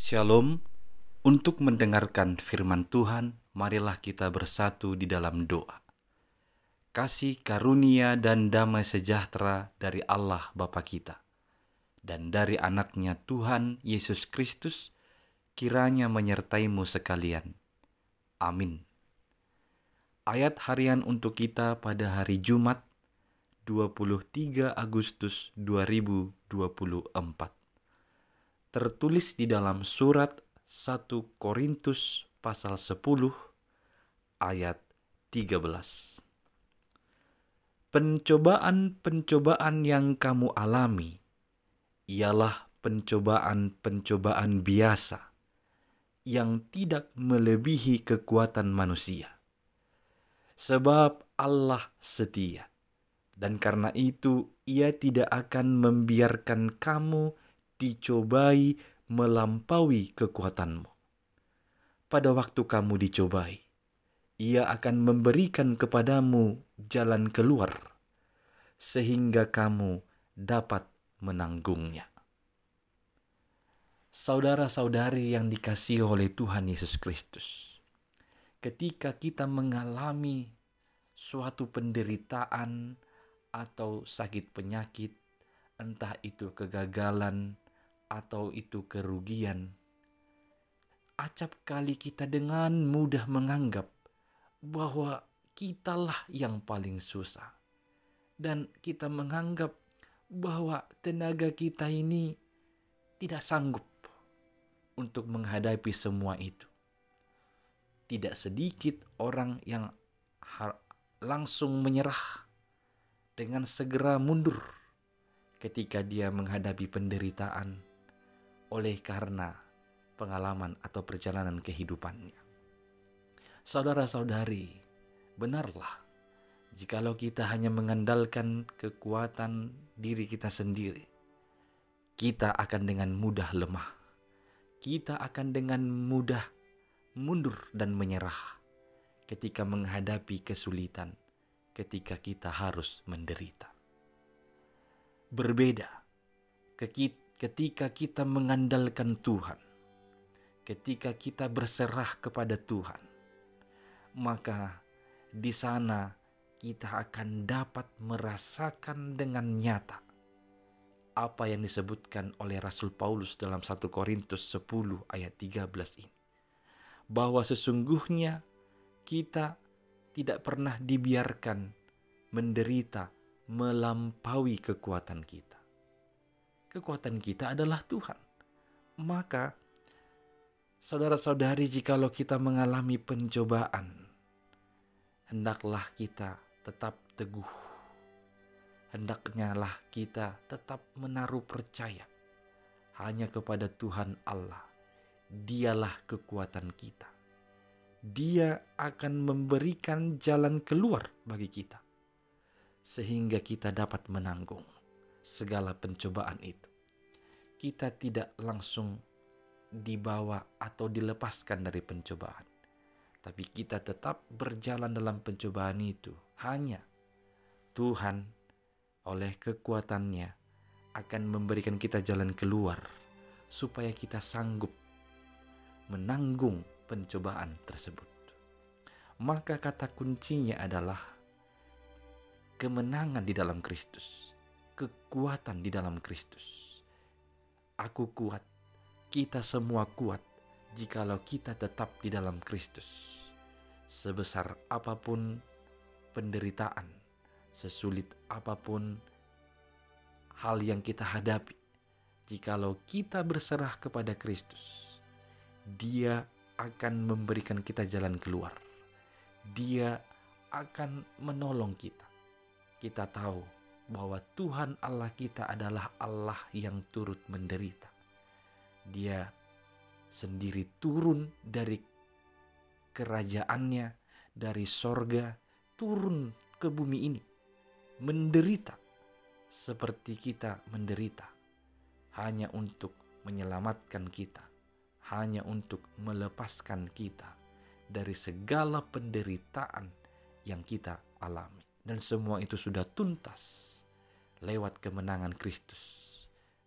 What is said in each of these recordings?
Shalom. Untuk mendengarkan firman Tuhan, marilah kita bersatu di dalam doa. Kasih karunia dan damai sejahtera dari Allah Bapa kita dan dari anaknya Tuhan Yesus Kristus kiranya menyertaimu sekalian. Amin. Ayat harian untuk kita pada hari Jumat 23 Agustus 2024. Tertulis di dalam surat 1 Korintus pasal 10 ayat 13. Pencobaan-pencobaan yang kamu alami ialah pencobaan-pencobaan biasa yang tidak melebihi kekuatan manusia. Sebab Allah setia, dan karena itu Ia tidak akan membiarkan kamu dicobai melampaui kekuatanmu. Pada waktu kamu dicobai, Ia akan memberikan kepadamu jalan keluar, sehingga kamu dapat menanggungnya. Saudara-saudari yang dikasihi oleh Tuhan Yesus Kristus, ketika kita mengalami suatu penderitaan atau sakit penyakit, entah itu kegagalan atau itu kerugian, acap kali kita dengan mudah menganggap bahwa kitalah yang paling susah. Dan kita menganggap bahwa tenaga kita ini tidak sanggup untuk menghadapi semua itu. Tidak sedikit orang yang langsung menyerah dengan segera mundur ketika dia menghadapi penderitaan oleh karena pengalaman atau perjalanan kehidupannya. Saudara-saudari, benarlah jikalau kita hanya mengandalkan kekuatan diri kita sendiri, kita akan dengan mudah lemah. Kita akan dengan mudah mundur dan menyerah ketika menghadapi kesulitan, ketika kita harus menderita. Berbeda ketika kita mengandalkan Tuhan, ketika kita berserah kepada Tuhan, maka di sana kita akan dapat merasakan dengan nyata apa yang disebutkan oleh Rasul Paulus dalam 1 Korintus 10 ayat 13 ini. Bahwa sesungguhnya kita tidak pernah dibiarkan menderita melampaui kekuatan kita. Kekuatan kita adalah Tuhan. Maka, saudara-saudari, jikalau kita mengalami pencobaan, hendaklah kita tetap teguh. Hendaknyalah kita tetap menaruh percaya hanya kepada Tuhan Allah. Dialah kekuatan kita. Dia akan memberikan jalan keluar bagi kita, sehingga kita dapat menanggung segala pencobaan itu. Kita tidak langsung dibawa atau dilepaskan dari pencobaan, tapi kita tetap berjalan dalam pencobaan itu. Hanya Tuhan oleh kekuatannya akan memberikan kita jalan keluar supaya kita sanggup menanggung pencobaan tersebut. Maka kata kuncinya adalah kemenangan di dalam Kristus, kekuatan di dalam Kristus. Aku kuat, kita semua kuat jikalau kita tetap di dalam Kristus. Sebesar apapun penderitaan, sesulit apapun hal yang kita hadapi, jikalau kita berserah kepada Kristus, Dia akan memberikan kita jalan keluar. Dia akan menolong kita. Kita tahu bahwa Tuhan Allah kita adalah Allah yang turut menderita. Dia sendiri turun dari kerajaannya, dari sorga, turun ke bumi ini, menderita seperti kita menderita, hanya untuk menyelamatkan kita, hanya untuk melepaskan kita dari segala penderitaan yang kita alami. Dan semua itu sudah tuntas lewat kemenangan Kristus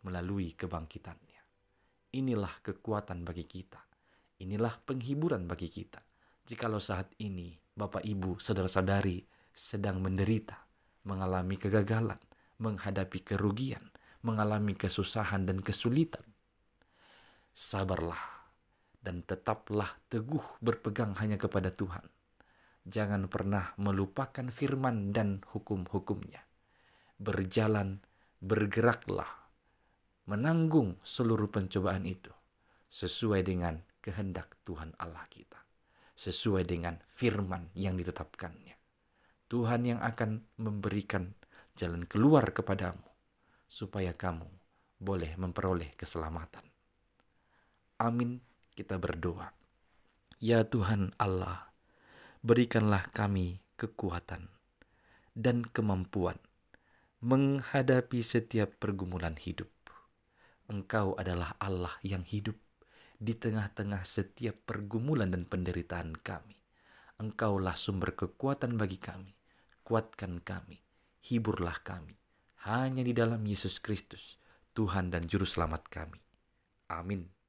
melalui kebangkitannya. Inilah kekuatan bagi kita. Inilah penghiburan bagi kita. Jikalau saat ini Bapak Ibu saudara-saudari sedang menderita, mengalami kegagalan, menghadapi kerugian, mengalami kesusahan dan kesulitan, sabarlah dan tetaplah teguh berpegang hanya kepada Tuhan. Jangan pernah melupakan firman dan hukum-hukumnya. Berjalan, bergeraklah, menanggung seluruh pencobaan itu sesuai dengan kehendak Tuhan Allah kita, sesuai dengan firman yang ditetapkannya. Tuhan yang akan memberikan jalan keluar kepadamu supaya kamu boleh memperoleh keselamatan. Amin, kita berdoa. Ya Tuhan Allah, berikanlah kami kekuatan dan kemampuan menghadapi setiap pergumulan hidup. Engkau adalah Allah yang hidup di tengah-tengah setiap pergumulan dan penderitaan kami. Engkaulah sumber kekuatan bagi kami. Kuatkan kami, hiburlah kami. Hanya di dalam Yesus Kristus, Tuhan dan Juru Selamat kami. Amin.